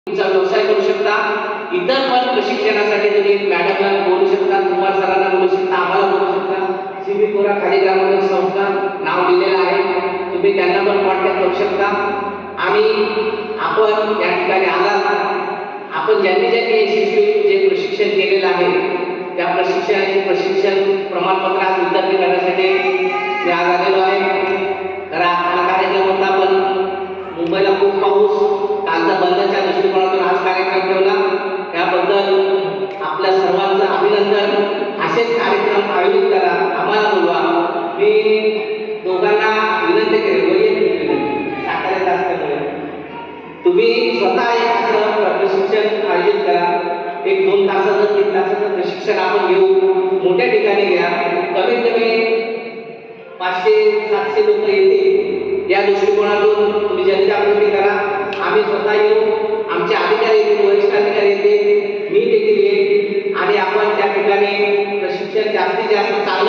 तुमचा व्यवसाय करू शकता, इतर पण प्रशिक्षणासाठी तुम्ही मॅडमला बोलू शकता, कुमार सरांना बोलू शकता, आम्हाला बोलू शकता. सीबी कोरा खाली ग्रामोद्योग संस्था नाव दिलेलं आहे, तुम्ही त्यांना पण कॉन्टॅक्ट करू शकता. आणि आपण या ठिकाणी आलात, आपण ज्यांनी ज्यांनी यशस्वी जे प्रशिक्षण केलेलं आहे त्या प्रशिक्षण प्रमाणपत्र आज वितरण करण्यासाठी मी आज आलेलो आहे. खरा हा कार्यक्रम होता, पण मुंबईला खूप पाऊस, कालचा बंदच्या दृष्टिकोनातून आज कार्यक्रम ठेवला, त्याबद्दल आपल्या सर्वांचं अभिनंदन. असेच कार्यक्रम आयोजित करा, आम्हाला बोलवा. मी दोघांना विनंती करेन, वैयक्तिक विनंती, साताऱ्यात असल्यामुळे तुम्ही स्वतः एक असं प्रशिक्षण आयोजित करा. 1-2 तासाचं 3 तासाचं प्रशिक्षण आपण घेऊ, मोठ्या ठिकाणी घ्या. कमीत कमी 500-700 लोक येतील या दृष्टिकोनातून तुम्ही जनजागृती करा. आम्ही स्वतः येऊ, आमचे अधिकारी येतील, वरिष्ठ अधिकारी येतील, मी देखील येईल आणि आपण त्या ठिकाणी प्रशिक्षण जास्तीत जास्त चांगलं